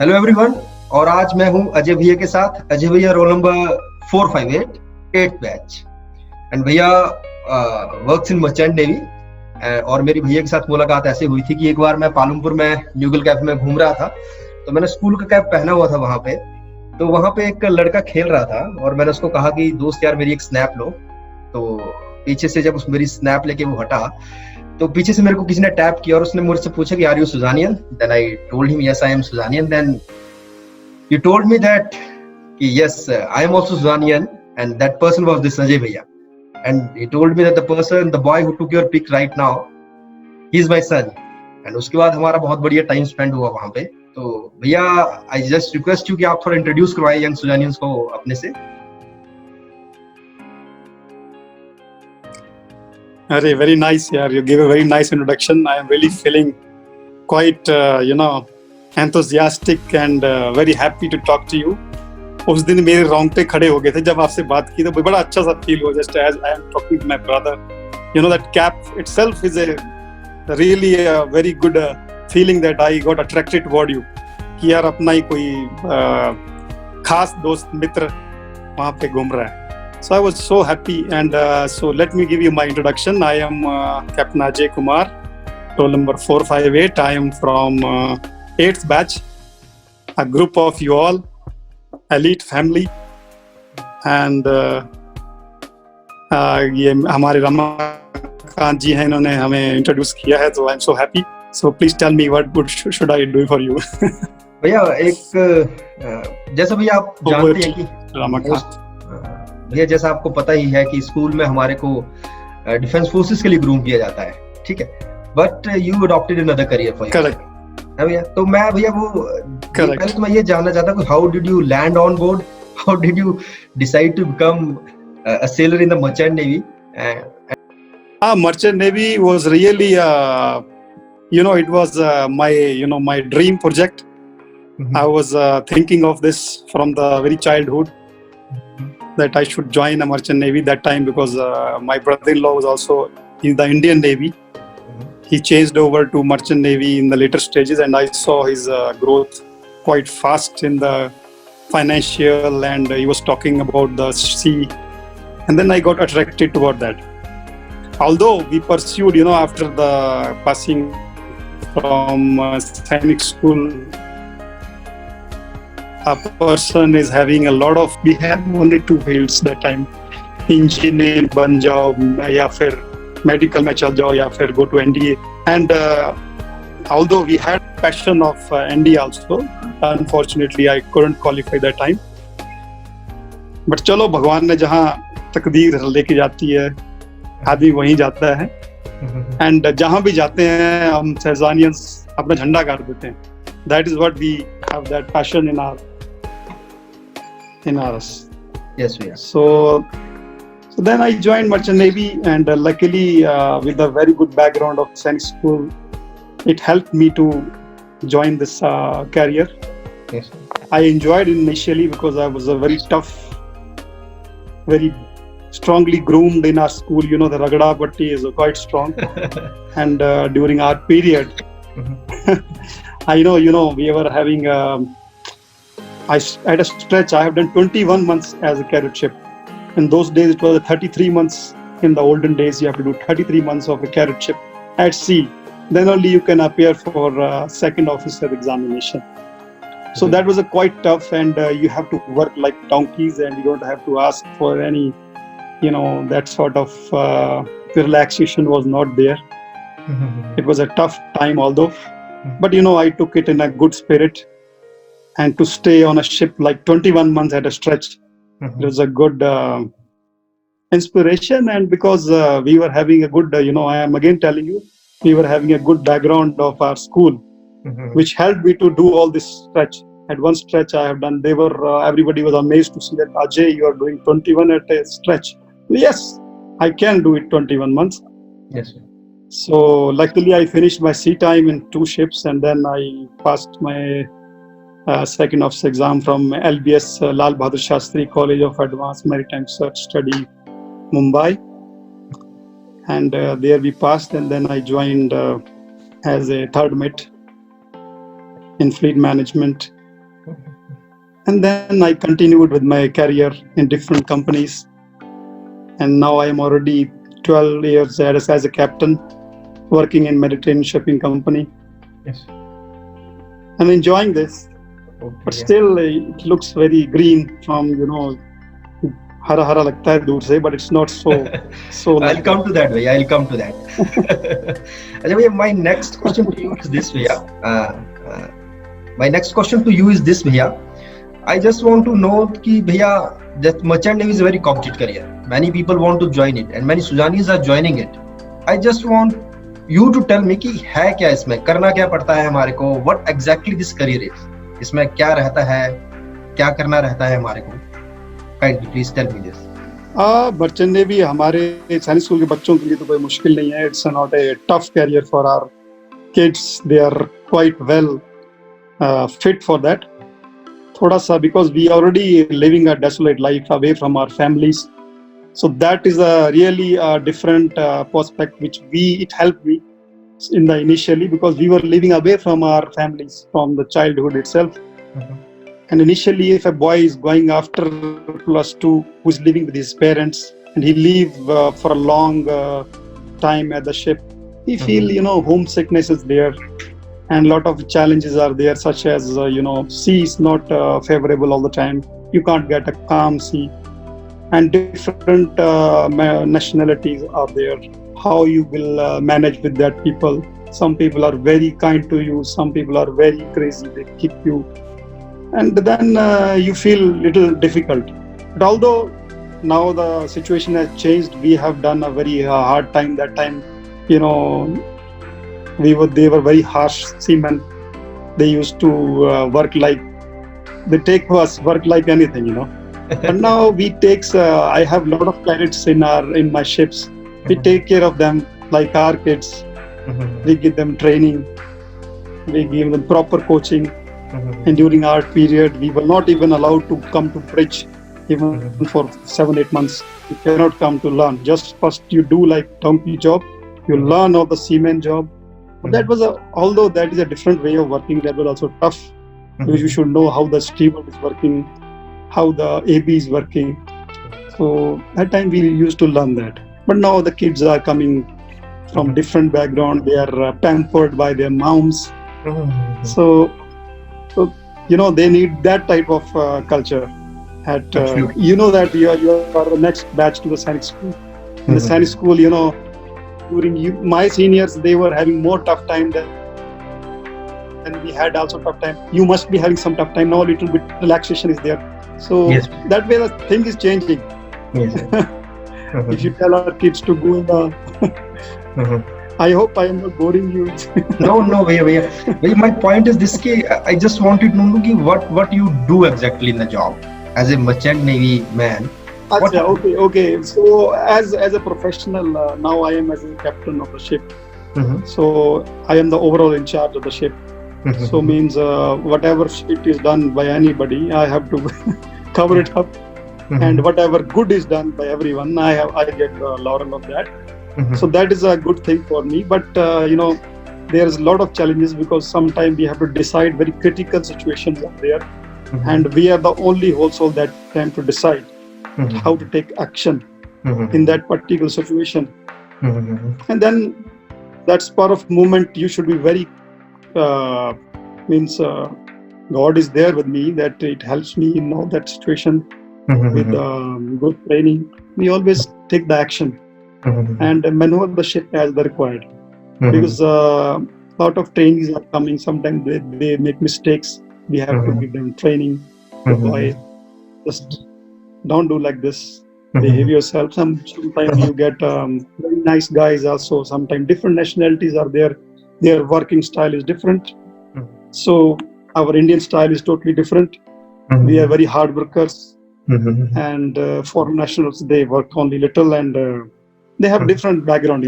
Hello everyone. और आज मैं हूं अजय भैया के साथ। अजय भैया roll number 458 8th batch. And भैया वर्क्स इन मर्चेंट नेवी। और मेरी भैया के साथ मुलाकात ऐसे हुई थी कि एक बार मैं पालमपुर में न्यूगल कैफ में घूम रहा था, तो मैंने स्कूल का कैप पहना हुआ था वहां पे। तो वहां पे एक लड़का खेल रहा था और मैंने उसको कहा कि दोस्त यार मेरी एक स्नैप लो। तो पीछे से जब उस मेरी स्नैप लेके वो हटा, तो पीछे से मेरे को किसी ने टैप किया और उसने मुझसे पूछा कि आर यू सुजानियन। Then I told him yes I am सुजानियन। Then he told me that yes, I am also Suzanian, and that person was this Ajay Bhaiya. And he told me that the boy who took your pic right now, he is my son. And उसके बाद हमारा बहुत बढ़िया time spend हुआ वहाँ पे। तो भैया, आई जस्ट रिक्वेस्ट यू कि आप थोड़ा इंट्रोड्यूस करवाइए यंग सुजानियंस को अपने से। अरे very nice यार, you gave a very nice introduction. I am really feeling quite enthusiastic and very happy to talk to you. उस दिन मेरे रोंगटे खड़े हो गए थे जब आपसे बात की, तो बड़ा अच्छा सा फील हुआ, just as I am talking to my brother. You know that cap itself is a really a very good feeling that I got attracted toward you. कि यार अपना ही कोई खास दोस्त मित्र वहाँ पे घूम रहा है. So I was so happy, and so let me give you my introduction. I am Captain Ajay Kumar, roll number 458. I am from 8th batch, a group of you all, elite family, and ये हमारे रमाकांत जी हैं, इन्होंने हमें introduce किया है, तो I am so happy. So please tell me what should I do for you. भैया एक जैसा भैया आप जानते हैं कि रमाकांत भैया, जैसा आपको पता ही है कि स्कूल में हमारे को डिफेंस फोर्सेस के लिए ग्रूम किया जाता है, ठीक है. But you adopted another career for correct है भैया. तो मैं भैया वो पहले तो मैं ये जानना चाहता हूँ, how did you land on board, how did you decide to become a sailor in the merchant navy? Merchant Navy was really it was my dream project. I was thinking of this from the very childhood, that I should join a Merchant Navy that time, because my brother-in-law was also in the Indian Navy. He changed over to Merchant Navy in the later stages, and I saw his growth quite fast in the financial, and he was talking about the sea, and then I got attracted toward that. Although we pursued, after the passing from Sainik school, a person is having a lot of, we had only two fields that time, engineer ban jao ya fir medical mein chal jao ya fir go to NDA. And although we had passion of NDA also, unfortunately I couldn't qualify that time. But चलो, भगवान ने जहाँ तकदीर लेके जाती है आदमी वहीं जाता है. एंड जहाँ भी जाते हैं हम सैजानियंस अपना झंडा गाड़ देते हैं. That is what we have, that passion in us. Yes, भैया. So then I joined Merchant Navy, and luckily with a very good background of Sainik school, it helped me to join this career. Yes. I enjoyed it initially because I was a very tough, very strongly groomed in our school. The Ragda Patti is quite strong. And during our period, I know, we were having, at a stretch, I have done 21 months as a cadetship. In those days, it was 33 months. In the olden days, you have to do 33 months of a cadetship at sea. Then only you can appear for second officer examination. So that was quite tough, and you have to work like donkeys, and you don't have to ask for any, that sort of relaxation was not there. It was a tough time, although. But I took it in a good spirit, and to stay on a ship like 21 months at a stretch, it was a good inspiration. And because we were having a good, I am again telling you, we were having a good background of our school, which helped me to do all this stretch. At one stretch I have done, everybody was amazed to see that, Ajay, you are doing 21 at a stretch. Yes, I can do it 21 months. Yes, sir. So luckily I finished my sea time in 2 ships, and then I passed my second officer exam from LBS, Lal Bahadur Shastri College of Advanced Maritime Research Study, Mumbai. And there we passed, and then I joined as a third mate in fleet management And then I continued with my career in different companies. And now I am already 12 years as a captain working in Mediterranean shipping company. Yes. I'm enjoying this, Okay. but still it looks very green from, hara hara lagta hai dur se, but it's not so I'll like come to that, Bhaiya. I'll come to that. Ajay Bhaiya, my next question to you is this, Bhaiya. My next question to you is this, Bhaiya. I just want to know कि भैया that merchant navy is a very competitive career. Many people want to join it and many Sudanis are joining it. I just want you to tell me कि है क्या इसमें, करना क्या पड़ता है हमारे को, what exactly this career is. इसमें क्या रहता है, क्या करना रहता है हमारे को. Kindly please tell me this. Merchant navy हमारे सैनिक स्कूल के बच्चों के लिए तो कोई मुश्किल नहीं है. It's not a tough career for our kids. They are quite well fit for that. थोड़ा सा because we already living a desolate life away from our families, so that is a really different prospect which it helped me in the initially, because we were living away from our families from the childhood itself. And initially if a boy is going after +2 who is living with his parents and he leave for a long time at the ship, he feel homesickness is there. And a lot of challenges are there, such as, sea is not favorable all the time. You can't get a calm sea. And different nationalities are there. How you will manage with that people. Some people are very kind to you. Some people are very crazy. They kick you. And then you feel little difficult. But although now the situation has changed, we have done a very hard time that time. They were very harsh seamen. They used to work like, they take us work like anything, But now we takes, I have a lot of pilots in my ships. We take care of them like our kids. We give them training. We give them proper coaching. And during our period, we were not even allowed to come to bridge even for 7-8 months. You cannot come to learn. Just first you do like donkey job. You learn all the seaman job. But that was although that is a different way of working, that was also tough. Because you should know how the steward is working, how the AB is working. So that time we used to learn that. But now the kids are coming from different background. They are pampered by their moms. So they need that type of culture. That you are the next batch to the Sainik school. In the Sainik school, during my seniors, they were having more tough time than we had also tough time. You must be having some tough time now. A little bit relaxation is there. So that way the thing is changing. Yes. If you tell our kids to go in the, I hope I am not boring you. No, Bhaiya. My point is this: I just wanted to know what you do exactly in the job as a merchant navy man. Okay. So as a professional, now I am as a captain of the ship. So I am the overall in charge of the ship. So means whatever shit is done by anybody, I have to cover it up. And whatever good is done by everyone, I get laurel of that. So that is a good thing for me. But there's a lot of challenges, because sometimes we have to decide very critical situations are there, and we are the only household that time to decide how to take action in that particular situation. And then that's part of movement. You should be very God is there with me, that it helps me in all that situation with good training. We always take the action and maneuver the ship as the required, because a lot of trainees are coming. Sometimes they make mistakes. We have to give them training. Why just don't do like this. Behave yourself. Sometimes you get very nice guys also. Sometimes different nationalities are there. Their working style is different. So our Indian style is totally different. We are very hard workers. And foreign nationals, they work only little, and they have different background,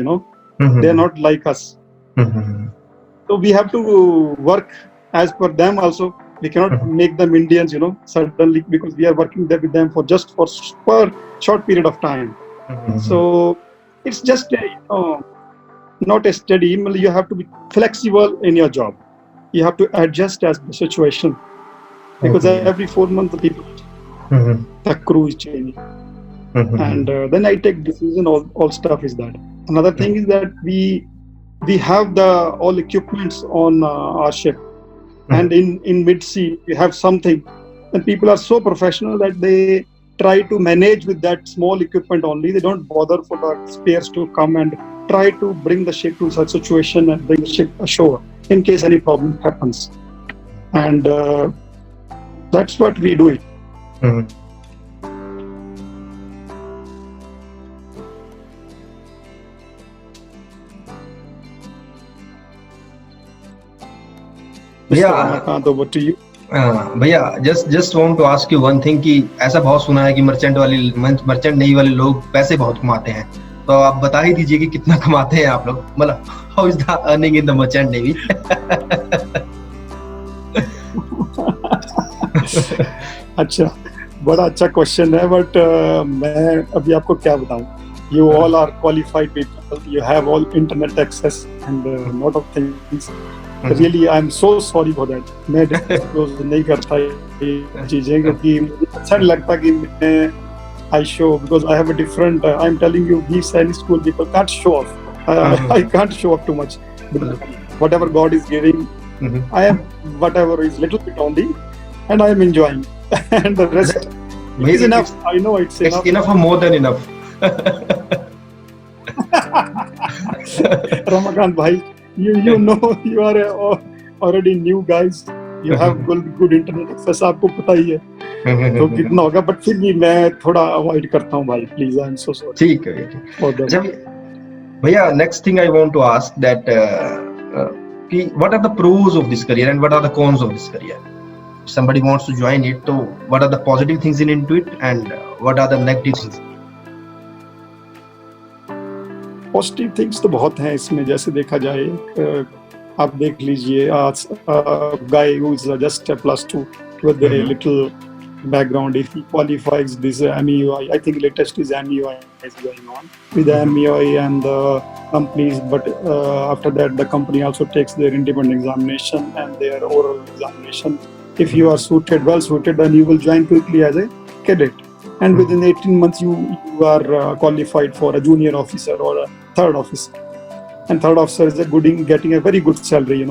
They are not like us. So we have to work as per them also. We cannot make them Indians, suddenly, because we are working there with them for short period of time. So it's just not a steady. You have to be flexible in your job. You have to adjust as the situation. because Okay. every 4 months Mhm. the crew is changing, Mhm. and then I take decision. All stuff is that. Another thing is that we have the all equipments on our ship, and in mid sea we have something, and people are so professional that they try to manage with that small equipment only. They don't bother for the spares to come and try to bring the ship to such situation and bring the ship ashore in case any problem happens, and that's what we do it. Mhm. Mr. भैया Ramakant, over to you. भैया just want to ask you one thing कि ऐसा बहुत सुना है कि merchant navy वाले लोग पैसे बहुत कमाते हैं, तो आप बता ही दीजिए कि कितना कमाते हैं आप लोग, मतलब how is the earning in the merchant navy? अच्छा, बड़ा अच्छा क्वेश्चन है, बट मैं अभी आपको क्या बताऊं. You all are qualified people. You have all internet access and lot of things. Really, I'm so sorry for that. मैं disclose नहीं करता ये चीजें, क्योंकि मुझे अच्छा नहीं लगता कि मैं I show, because I have a different. I'm telling you, we Sainik school people can't show off. I can't show off too much. Whatever God is giving, I am whatever is little bit only, and I am enjoying, and the rest is enough. I know it's enough. It's enough or more than enough. Ramakant bhai, you know you are already new guys. You have good internet access. आपको पता ही है तो कितना होगा, but फिर भी मैं थोड़ा अवॉइड करता हूँ भाई. Please, I am so sorry. ठीक है अच्छा भैया, next thing I want to ask that कि what are the pros of this career and what are the cons of this career? Somebody wants to join it, so what are the positive things into it and what are the negative things? Positive things तो बहुत हैं इसमें. जैसे देखा जाए, आप देख लीजिए, guy who is just a +2 with a little background, if he qualifies this MEOI, I think latest is MEOI is going on with the MEOI and the companies, but after that the company also takes their independent examination and their oral examination. If you are well suited, then you will join quickly as a cadet, and within 18 months you are qualified for a junior officer or a third officer, and third officer is getting a very good salary,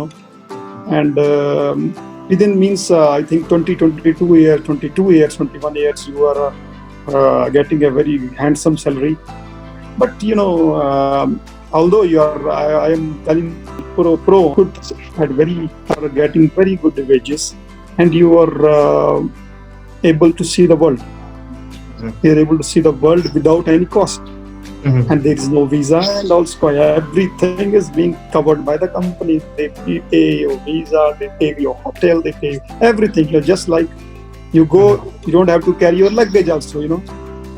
and within means I think 22 years, 21 years you are getting a very handsome salary. But although you are, I am telling pro are getting very good wages, and you are able to see the world. You are able to see the world without any cost. And there is no visa, and also everything is being covered by the company. They pay your visa, they pay your hotel, they pay everything. You're just like, you go, you don't have to carry your luggage also,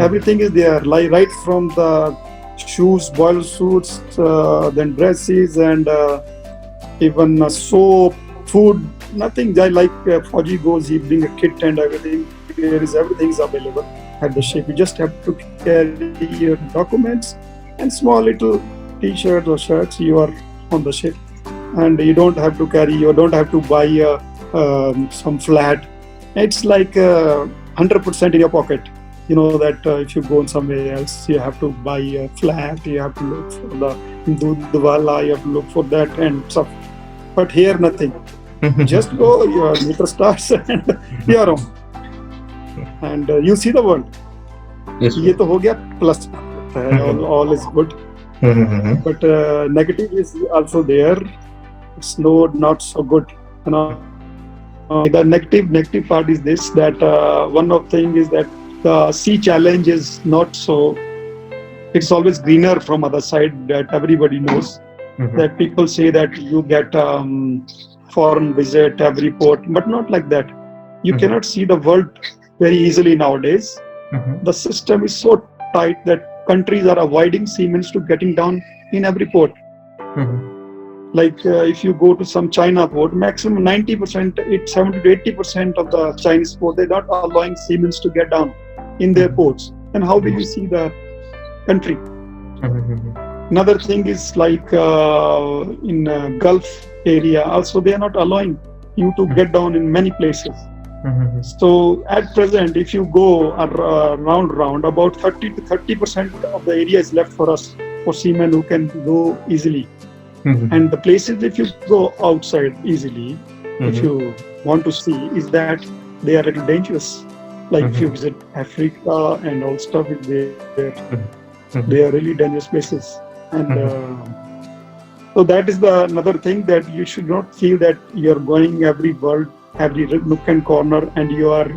everything is there, like right from the shoes, boil suits, then dresses, and even soap, food, nothing. Like Fauji goes, he bring a kit and everything. Everything is available at the ship. You just have to carry your documents and small little t-shirts or shirts. You are on the ship, and you don't have to carry. You don't have to buy some flat. It's like 100% in your pocket. You know that if you go somewhere else, you have to buy a flat. You have to look for the Dudwala. You have to look for that and stuff. But here, nothing. Just go. Your meter starts, and you are home. And you see the world. Yes, ये तो हो गया plus. All is good. But negative is also there. It's not so good. The negative part is this, that one of thing is that the sea challenge is not so. It's always greener from other side, that everybody knows. That people say that you get foreign visit every port, but not like that. You cannot see the world very easily nowadays. The system is so tight that countries are avoiding seamen to getting down in every port. Like if you go to some China port, maximum 90%, 70 to 80% of the Chinese port, they're not allowing seamen to get down in their ports. And how will you see the country? Another thing is like in Gulf area, also they are not allowing you to get down in many places. So at present, if you go round, about 30 to 30% of the area is left for us, for seamen who can go easily. And the places, if you go outside easily, if you want to see, is that they are a little dangerous. Like if you visit Africa and all stuff, they are really dangerous places. And so that is another thing, that you should not feel that you are going every world, every nook and corner, and you are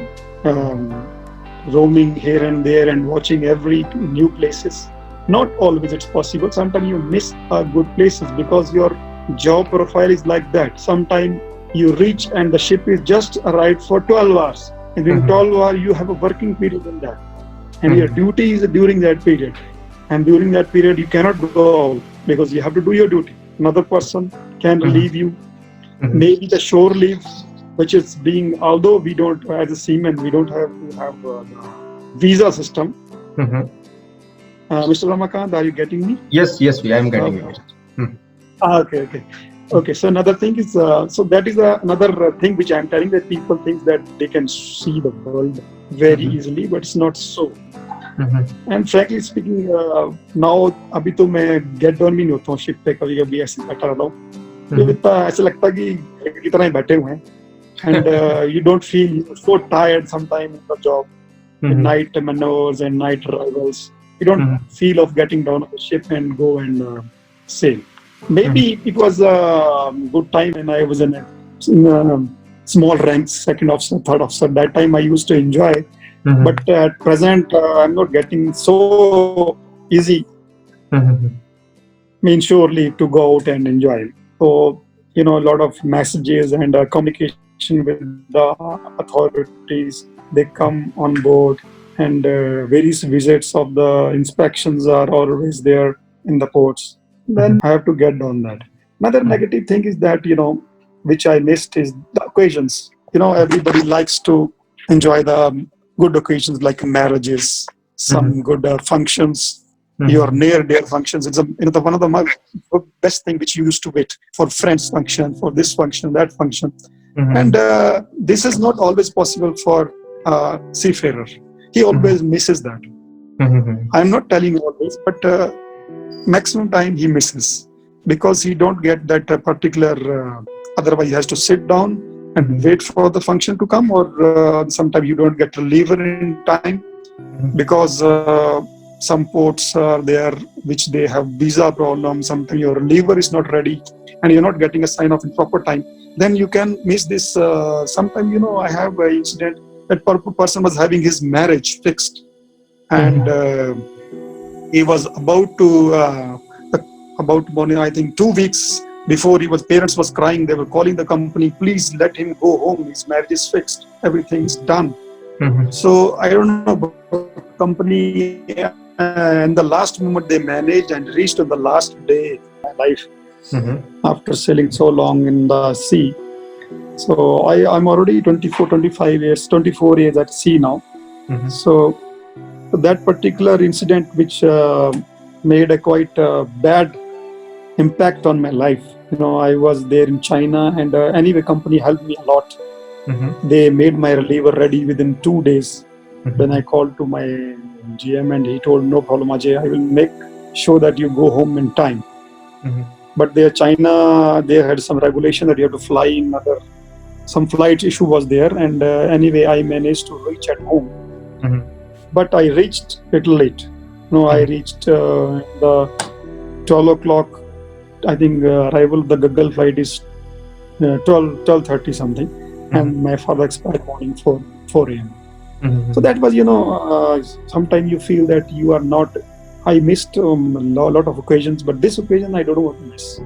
roaming here and there and watching every new places. Not always it's possible. Sometimes you miss good places because your job profile is like that. Sometimes you reach and the ship is just arrived for 12 hours. And in 12 hours, you have a working period in that. And your duty is during that period. And during that period, you cannot go out because you have to do your duty. Another person can relieve you. Maybe the shore leave, which is being, although we don't, as a seaman, we don't have to have the visa system. Mr. Ramakant, are you getting me? Yes, I am getting you. Okay. So another thing is, so that is another thing which I am telling, that people think that they can see the world very easily, but it's not so. And frankly speaking, now अभी तो मैं get down भी नहीं होता हूँ ship पे, कभी ऐसे बैठा रहता हूँ, तो इतना ऐसा लगता है कि कितना ही बैठे हुए हैं, and you don't feel so tired sometimes in the job, in night maneuvers and night arrivals. You don't feel of getting down on the ship and go and sail. Maybe it was a good time when I was in a small ranks, second officer, third officer. That time I used to enjoy. But at present, I'm not getting so easy, surely to go out and enjoy. So, a lot of messages and communication with the authorities, they come on board, and various visits of the inspections are always there in the ports. Then I have to get on that. Another negative thing is that, which I missed, is the occasions. Everybody likes to enjoy the good occasions like marriages, some good functions, your near-dear functions. It's one of the best thing which you used to wait for, friends function, for this function, that function. And this is not always possible for a seafarer. He always misses that. I'm not telling always, but maximum time he misses because he don't get that particular, otherwise he has to sit down and wait for the function to come, or sometimes you don't get a reliever in time because some ports are there which they have visa problems. Sometimes your reliever is not ready and you're not getting a sign off in proper time. Then you can miss this. Sometimes, I have an incident that person was having his marriage fixed, and he was about to, I think 2 weeks before parents was crying. They were calling the company, please let him go home. His marriage is fixed. Everything is done. So I don't know about the company. And the last moment they managed and reached on the last day of my life after sailing so long in the sea. So I'm already 24 years at sea now. So that particular incident, which made a quite bad impact on my life. I was there in China, and anyway, company helped me a lot. They made my reliever ready within 2 days. Then I called to my GM, and he told, no problem, Ajay, I will make sure that you go home in time. But there, China, they had some regulation that you have to fly in some flight issue was there, and anyway, I managed to reach at home. But I reached a little late. I reached the 12 o'clock. I think arrival of the Gaggle flight is 12:30 something, and my father expired morning 4 a.m. So that was, sometimes you feel that you are not. I missed a lot of occasions, but this occasion I don't want to miss,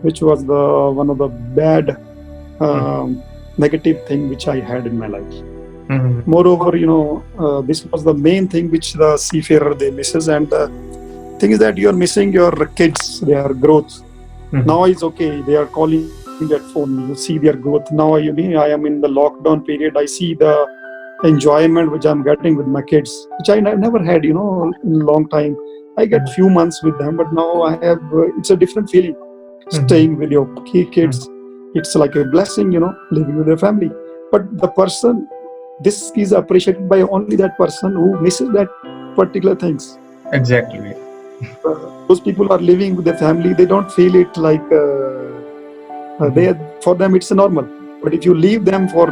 which was one of the bad negative thing which I had in my life. Moreover, this was the main thing which the seafarer they misses, and the thing is that you are missing your kids, their growth. Now it's okay. They are calling that phone. You see their growth. Now I am in the lockdown period. I see the enjoyment which I'm getting with my kids, which I never had, in a long time. I get few months with them, but now I have. It's a different feeling. Staying with your kids, it's like a blessing, living with your family. but the person, this is appreciated by only that person who misses that particular things. Exactly. Those people are living with their family, they don't feel it like for them it's normal. But if you leave them for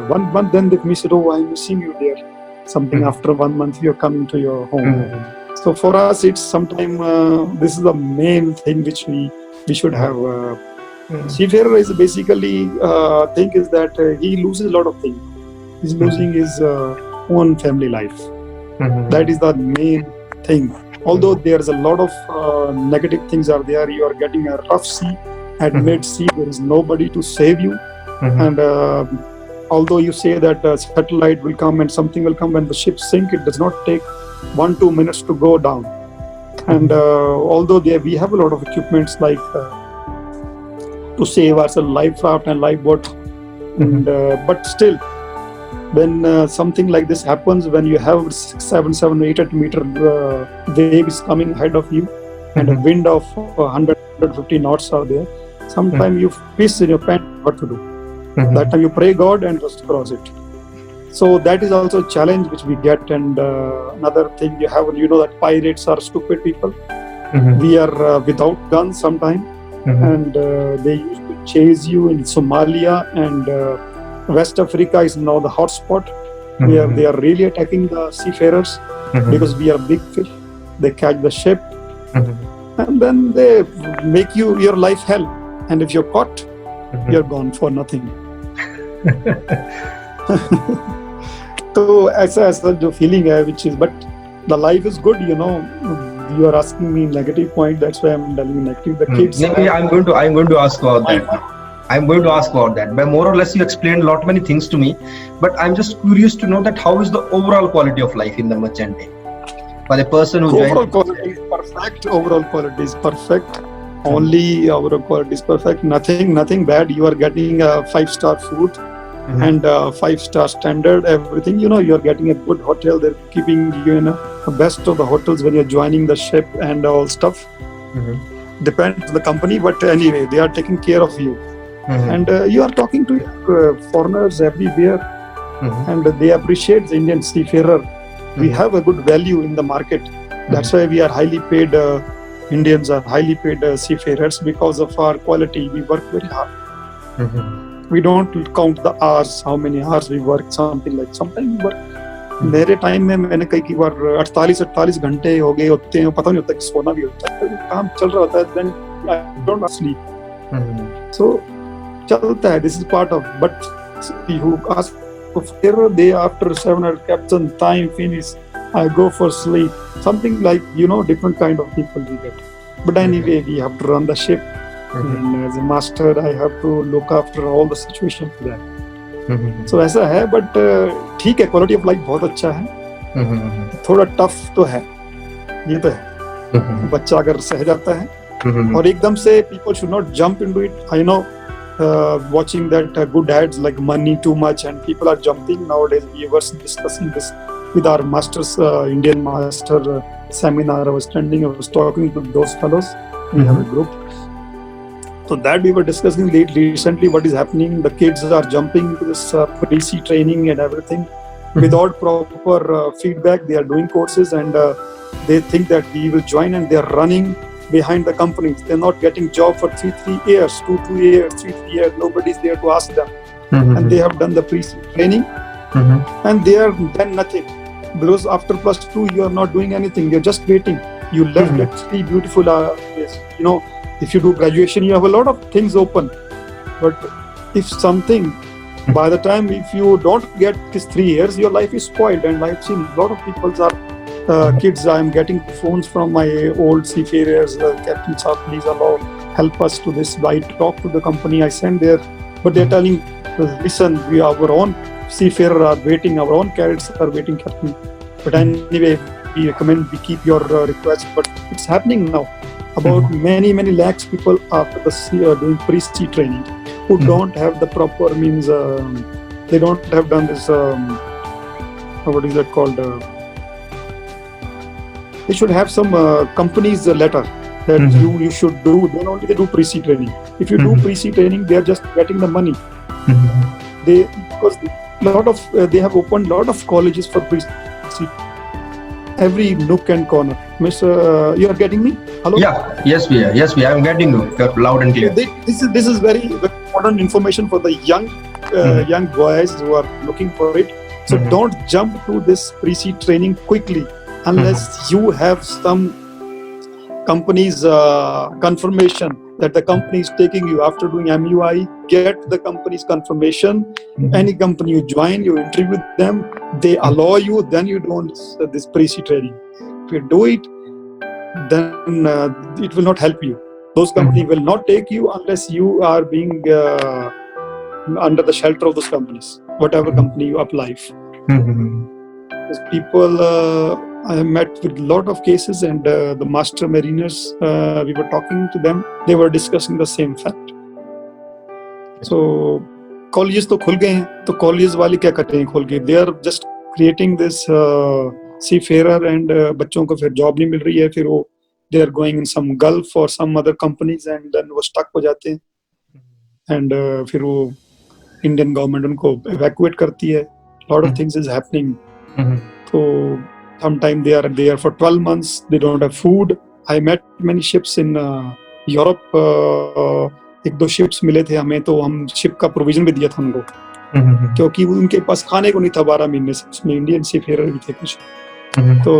1 month, then they miss it. Oh, I'm missing you there. Something after 1 month you're coming to your home. So for us, it's sometime this is the main thing which we should have. Seafarer is basically thing is that he loses a lot of things. He's losing his own family life. That is the main thing. Although there's a lot of negative things are there, you are getting a rough sea at mid-sea. There is nobody to save you. And although you say that satellite will come and something will come when the ship sink, it does not take 1-2 minutes to go down. And although we have a lot of equipments like to save ourselves, life raft and lifeboat, and but still, when something like this happens, when you have 6, 7, 8 meter waves coming ahead of you, and a wind of 150 knots are there, sometimes you piss in your pants what to do. That time you pray God and just cross it. So that is also a challenge which we get. And another thing you have, that pirates are stupid people. We are without guns sometimes, and they used to chase you in Somalia, and West Africa is now the hotspot where they are really attacking the seafarers because we are big fish. They catch the ship and then they make your life hell. And if you're caught, you're gone for nothing. So ऐसा जो feeling है, which is, but the life is good, you are asking me negative point, that's why I'm telling you negative. The kids. Maybe I'm going to ask about that. I'm going to ask about that. But more or less, you explained many things to me. But I'm just curious to know that how is the overall quality of life in the Merchant Navy for the person who overall quality is perfect. Overall quality is perfect. Only overall quality is perfect. Nothing bad. You are getting a 5-star food and 5-star standard. Everything. You are getting a good hotel. They're keeping you in the best of the hotels when you're joining the ship and all stuff. Depends on the company, but anyway, they are taking care of you. And you are talking to foreigners everywhere, and they appreciate the Indian seafarer. We have a good value in the market. That's why we are highly paid. Indians are highly paid seafarers because of our quality. We work very hard. We don't count the hours, how many hours we work. Something like sometimes we work. मेरे time में मैंने कई बार 48 घंटे हो गए होते हैं, पता नहीं होता कि सोना भी होता है, काम चल रहा होता है. Then I don't sleep. So चलता है. This is part of. But who ask for favor, they after 7 hours, captain, time finish, I go for sleep. Something like different kind of people we get. But anyway, we have to run the ship, and as a master, I have to look after all the situation for that. So ऐसा है, but ठीक है, quality of life बहुत अच्छा है. थोड़ा tough तो है, ये तो है. बच्चा अगर सह जाता है और एकदम से people should not jump into it. I know. Watching that good ads like money too much and people are jumping nowadays. We were discussing this with our masters, Indian master seminar. I was talking to those fellows. We have a group. So that we were discussing recently what is happening. The kids are jumping into this pre-sea training and everything without proper feedback. They are doing courses and they think that we will join, and they are running behind the companies. They're not getting job for 3 years, 2 years, 3 years. Nobody's there to ask them. And they have done the pre-sea training and they are done nothing. Because after +2, you are not doing anything. You're just waiting. You left that 3 beautiful place. If you do graduation, you have a lot of things open. But if something, by the time, if you don't get these 3 years, your life is spoiled. And I've seen a lot of people are kids. I'm getting phones from my old seafarers. Captain Saab, please help us to this. I talk to the company. I send there, but they're telling, listen, our own seafarer are waiting. Our own cadets are waiting, Captain. But anyway, we recommend we keep your request. But it's happening now. About many lakhs people after the sea are doing pre-sea training who don't have the proper means. They don't have done this. What is that called? They should have some company's letter that you should do. Then only they do pre-sea training. If you do pre-sea training, they are just getting the money. because they have opened lot of colleges for pre-C, every nook and corner. Mr. You are getting me? Hello? Yeah, yes, Bhaiya. Yes, Bhaiya. I'm getting you. You're loud and clear. This is very, very important information for the young boys who are looking for it. So don't jump to this pre-C training quickly unless you have some company's confirmation that the company is taking you. After doing MUI, get the company's confirmation. Any company you join, you interview them, they allow you, then you do this pre-C training. If you do it, then it will not help you. Those companies will not take you unless you are being under the shelter of those companies, whatever company you apply for. Because people, I have met with a lot of cases, and the master mariners, we were talking to them, they were discussing the same fact. So colleges तो खुल गए हैं, तो colleges वाले क्या करते हैं खोल के? They are just creating this seafarer, and बच्चों को फिर job नहीं मिल रही है, फिर वो they are going in some Gulf or some other companies, and then वो stuck हो जाते हैं, and फिर वो Indian government उनको evacuate करती है. Lot of things is happening. So sometimes they are there for 12 months, they don't have food. I met many ships in Europe. एक दो ships मिले थे हमें, तो हम ship का provision भी दिया था उनको, क्योंकि उनके पास खाने को नहीं था 12 महीने से. उसमें इंडियन सीफेयर भी थे कुछ. तो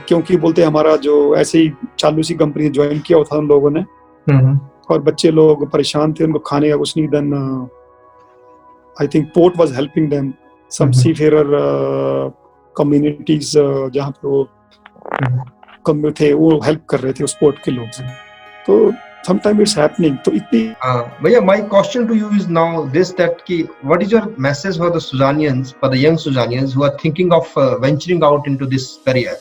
क्योंकि बोलते हमारा जो ऐसे ही चालू सी कंपनी ज्वाइन किया हुआ था उन लोगों ने, और बच्चे लोग परेशान थे, उनको खाने का कुछ नहीं. Then I think port was helping them. Some seafarer communities जहाँ पे वो कम थे, वो help कर रहे थे उस port के लोग से. तो sometimes it's happening. तो इतनी भैया, my question to you is now this, that कि what is your message for the Suzanians, for the young Suzanians who are thinking of venturing out into this career?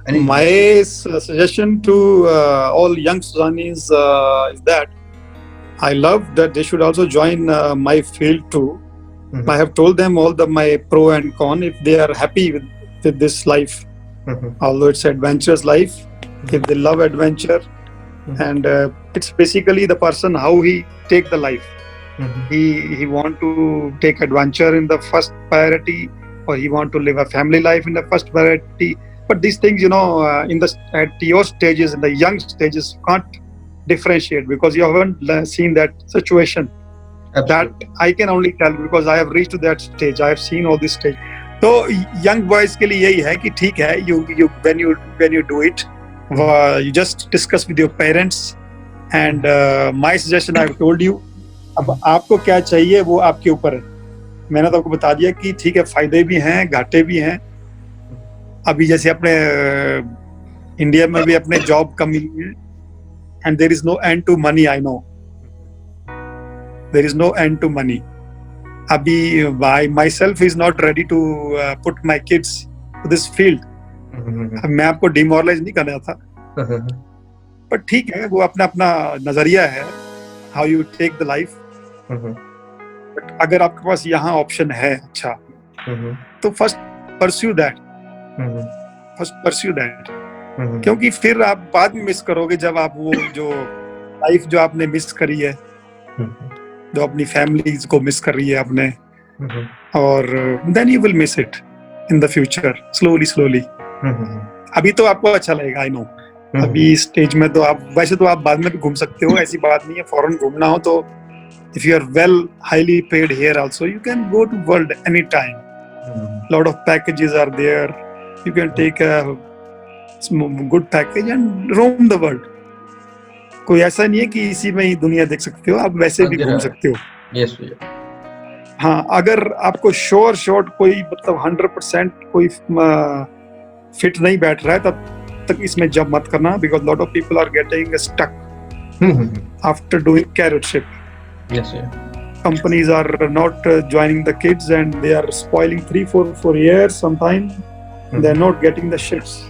My suggestion to all young Suzanians is that I love that they should also join my field too. I have told them all my pro and con. If they are happy with this life, although it's adventurous life, if they love adventure, and it's basically the person how he take the life. He want to take adventure in the first priority, or he want to live a family life in the first priority. But these things, at your stages, in the young stages, can't differentiate because you haven't seen that situation. Absolutely. That I can only tell because I have reached to that stage. I have seen all this stage. So young boys के लिए यही है कि ठीक है, when you do it, you just discuss with your parents, and my suggestion I have told you. अब आपको क्या चाहिए वो आपके ऊपर है. मैंने तो आपको बता दिया कि ठीक है, फायदे भी हैं, घाटे भी हैं. अभी जैसे अपने इंडिया में भी अपने जॉब कम मिली है, and there is no end to money. I know there is no end to money. अभी I myself is not ready to put my kids to this field. मैं आपको डिमोरलाइज नहीं कर रहा था, पर ठीक है, वो अपना अपना नजरिया है, how you take the life. But अगर आपके पास यहाँ ऑप्शन है अच्छा, तो first pursue that. क्योंकि फिर आप बाद में मिस करोगे जब आप वो जो लाइफ जो आपने मिस करी है, जो अपनी फैमिलीज को मिस कर रही है आपने, और then you will miss it in the future slowly. अभी तो आपको अच्छा लगेगा, आई नो. अभी स्टेज में तो आप वैसे तो आप बाद में भी घूम सकते हो, ऐसी बात नहीं है. फॉरेन घूमना हो तो if you are well highly paid here also, you can go to world anytime. Lot of packages are there. You can take a good package and roam the world. कोई ऐसा नहीं है कि इसी में ही दुनिया देख सकते हो, आप वैसे भी घूम सकते हो. Yes, हाँ, अगर आपको शॉर्ट कोई मतलब 100% कोई फिट नहीं बैठ रहा है, तब तक इसमें जब मत करना, because lot of people are getting stuck after doing carrotship. Yes, Companies are not joining the kids, and they are spoiling 3-4 years sometimes. They are not getting the ships.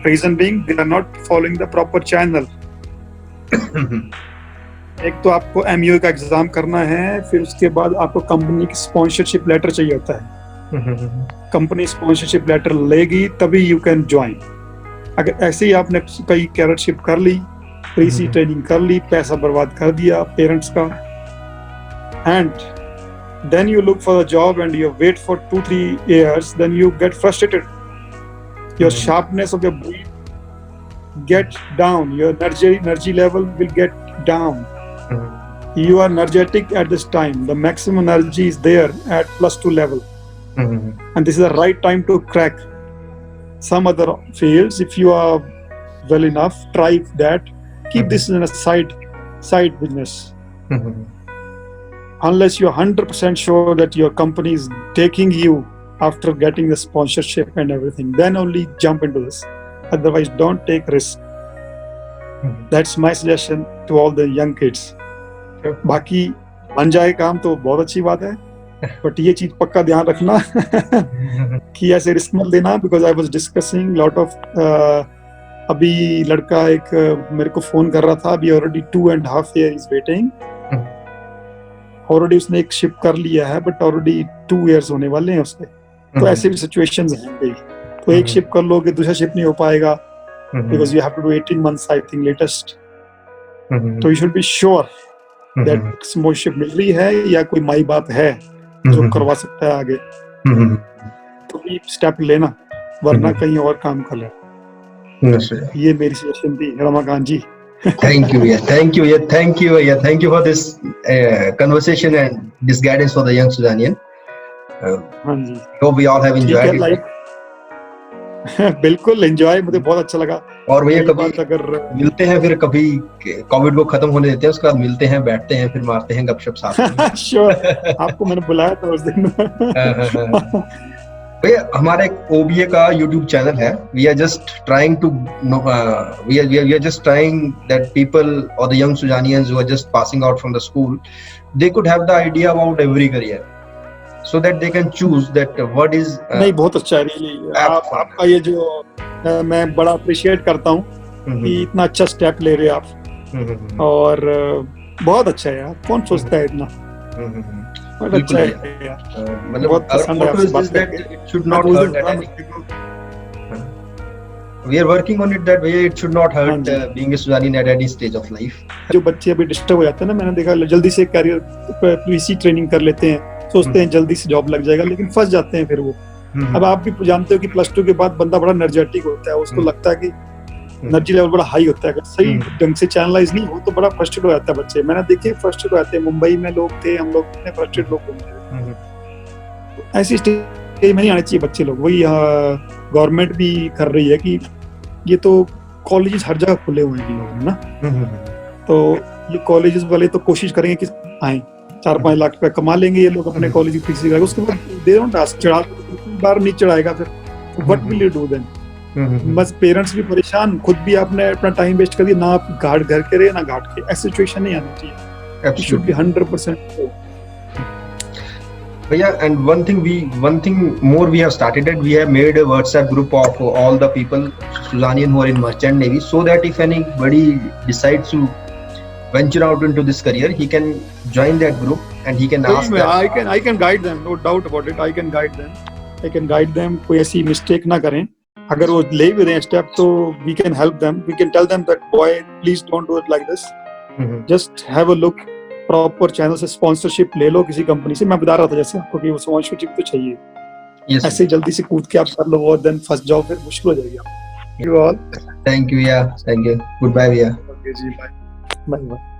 Reason being, they are not following the proper channel. एक तो आपको MUA का exam करना है, फिर उसके बाद आपको कंपनी की स्पॉन्सरशिप लेटर चाहिए होता है. कंपनी स्पॉन्सरशिप लेटर लेगी तभी यू कैन ज्वाइन. अगर ऐसे ही आपने कई कैरेटशिप कर ली, प्री-सी ट्रेनिंग कर ली, पैसा बर्बाद कर दिया पेरेंट्स का, and then you look for a job and you wait for 2-3 years, then you get frustrated. Your sharpness of your brain get down, your energy level will get down. You are energetic at this time, the maximum energy is there at +2 level, and this is the right time to crack some other fields. If you are well enough, try that. Keep this in a side business. Unless you're 100% sure that your company is taking you after getting the sponsorship and everything, then only jump into this. Otherwise, don't take risk. That's my suggestion to all the young kids. बाकी बन जाए काम तो बहुत अच्छी बात है, but ये चीज पक्का ध्यान रखना कि ऐसे रिस्क मत लेना, because I was discussing lot of अभी लड़का एक मेरे को फोन कर रहा था, अभी already 2.5 years is waiting, already उसने एक शिप कर लिया है, बट ऑलरेडी 2 years होने वाले हैं उसके. तो ऐसे भी सिचुएशंस हैं भाई. तो एक शिप कर लोगे, दूसरा शिप नहीं हो पाएगा, because you have to do 18 months I think latest. तो you should be sure that sponsorship मिल रही है या कोई माई बाप है जो करवा सकता है आगे. तो भी स्टेप लेना, वरना कहीं और काम कर ले. ये मेरी सजेशन थी रमाकांत जी. Thank you, yeah. Thank you, yeah. Thank you, yeah. Thank you for this conversation and this guidance for the young Sudanian. हाँ जी. Hope we all have enjoyed it. बिल्कुल एंजॉय, मुझे बहुत अच्छा लगा. और भैया कभी अगर मिलते हैं, फिर कभी कोविड को खत्म होने देते हैं, उसके बाद मिलते हैं, बैठते हैं, फिर मारते हैं गपशप साथ में. श्योर. आपको मैंने बुलाया था उस दिन. भैया हमारा एक OBA का YouTube चैनल है. We are just trying to we are just trying that people or the young Sudanians who are just passing out from the school, they could have the idea about every career, so that they can choose that what is. नहीं, बहुत अच्छा है आपका ये जो मैं बड़ा appreciate करता हूँ कि इतना अच्छा स्टेप ले रहे आप, और बहुत अच्छा है यार. कौन सोचता है इतना. बहुत अच्छा है यार. मतलब बहुत पसंद है आपसे बात करके. it should not hurt at any. We are working on it that way. It should not hurt being a Sudanian at any stage of life. जो बच्चे अभी डिस्टर्ब हो जाते हैं ना, मैंने देखा जल्दी से करियर पीसी ट्रेनिंग कर लेते हैं, सोचते हैं जल्दी से जॉब लग जाएगा, लेकिन फंस जाते हैं फिर वो. अब आप भी जानते हो कि +2 के बाद बंदा बड़ा एनर्जेटिक होता है, उसको लगता है कि एनर्जी लेवल बड़ा हाई होता है. अगर सही ढंग से चैनलाइज नहीं हो तो बड़ा फ्रस्ट्रेट हो जाता है बच्चे. मैंने देखे फ्रस्ट्रेट हो जाते हैं. मुंबई में लोग थे, हम लोग इतने फ्रस्ट्रेट लोग घूमते. ऐसी स्टेज में नहीं आने चाहिए बच्चे लोग. वही गवर्नमेंट भी कर रही है कि ये तो कॉलेजेस हर जगह खुले हुए हैं लोग ना, तो ये कॉलेजेस वाले तो कोशिश करेंगे कि आए, 4-5 लाख रुपए कमा लेंगे ये लोग अपने कॉलेज की फीस करेंगे. उसके बाद दे डोंट आस्क, चढ़ा बार नहीं चढ़ाएगा, फिर what will you do then. बस पेरेंट्स भी परेशान, खुद भी आपने अपना टाइम वेस्ट कर दिया, ना आप घाट घर के रहे ना घाट के. ऐसी सिचुएशन नहीं आनी चाहिए. It should be 100%. भैया, and one thing more we have started it. We have made a WhatsApp group of all the people Sudanian who are in merchant navy, so that if anybody decides to venture out into this career, he can join that group and he can ask them. I can guide them, no doubt about it. I can guide them. कोई ऐसी mistake ना करें. अगर वो ले भी रहे हैं स्टेप, तो we can help them. We can tell them that boy, please don't do it like this. Just have a look. Proper channel से स्पॉन्सरशिप ले लो किसी कंपनी से. मैं बता रहा था जैसे आपको कि वो स्पॉन्सरशिप तो चाहिए. ऐसे जल्दी से कूद के आप कर लो और देन फंस जाओ, फिर मुश्किल हो जाएगी आपको. Thank you, yeah. Thank you. Goodbye, भैया. Okay जी, bye. Bye.